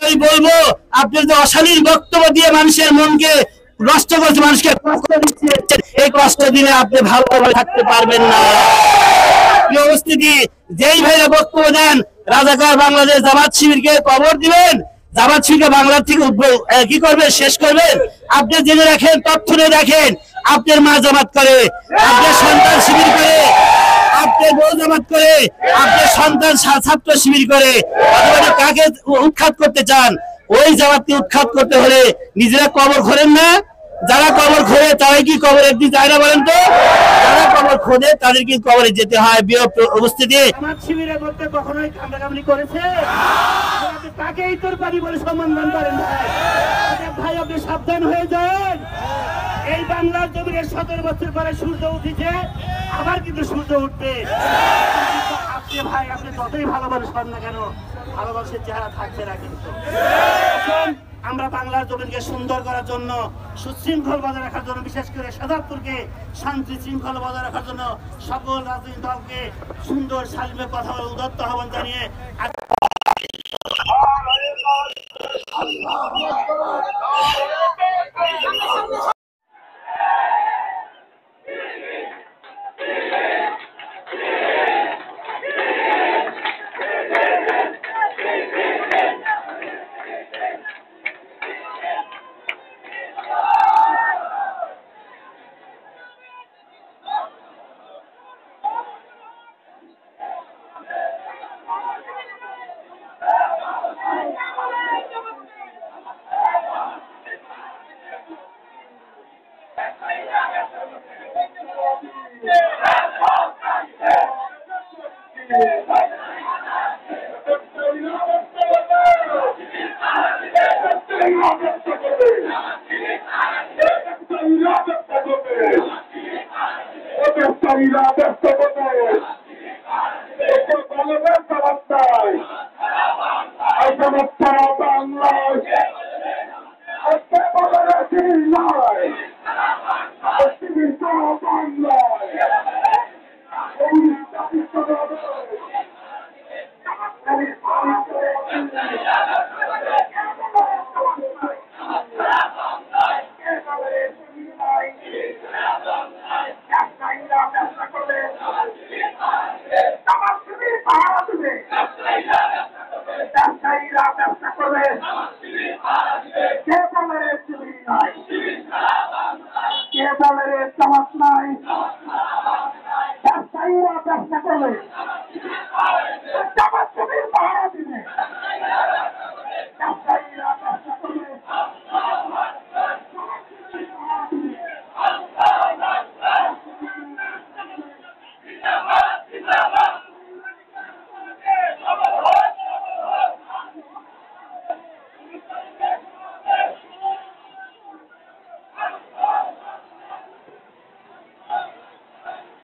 যতই বলবো আপনি যদি অশালীন বক্তব্য দিয়ে মানুষের মনকে নষ্ট করছে, মানুষকে কষ্ট দিচ্ছে, এই কষ্ট দিলে আপনি ভালোভাবে থাকতে পারবেন না। এই অবস্থিতি যেই ভাইরা বক্তব্য দেন রাজাকার বাংলাদেশ জামাত শিবিরকে কবর দিবেন, জামাত শিবিরকে বাংলার থেকে কি করবে, শেষ করবেন। আপনি জেনে রাখেন, তথ্য নিয়ে দেখেন, আপনার মা জামাত করে, আপনার সন্তান শিবির করে, আপনার বউ জামাত করে, আপনার সন্তান ছাত্র শিবির করে। আপনারা কাকে উৎখাত করতে চান? ওই জামাতকে উৎখাত করতে হলে নিজেরা কবর খোঁড়েন না? যারা কবর খোঁড়ে তারাই কি কবর একদিন যায় না বলেন তো? যারা কবর খোঁড়ে তাদের কি কবরে যেতে হয়। উপস্থিতি জামাত শিবিরের মধ্যে কখনোই কামড়াকামড়ি করেছে? তাকেই তোর পারি বলে সম্মান করেন ভাই, আপনি সাবধান হয়ে যান। এই বাংলার জমিনে 17 বছর পরে সূর্য উঠেছে, আবার কিন্তু সূর্য উঠবে। আপনি ভাই, আপনি যতই ভালো মানুষ হন না কেন, ভালোবাসার চেহারা থাকবে না। কিন্তু আমরা বাংলার জমিনকে সুন্দর করার জন্য, সুশৃঙ্খল বজায় রাখার জন্য, বিশেষ করে সাজাদপুরকে শান্তি শৃঙ্খলা বজায় রাখার জন্য সকল রাজনৈতিক দলকে সুন্দর শালীন কথা বলে উদাত্ত আহ্বান জানিয়ে জামাত নাই, ব্যবসায়ীরা ব্যবসা করবে।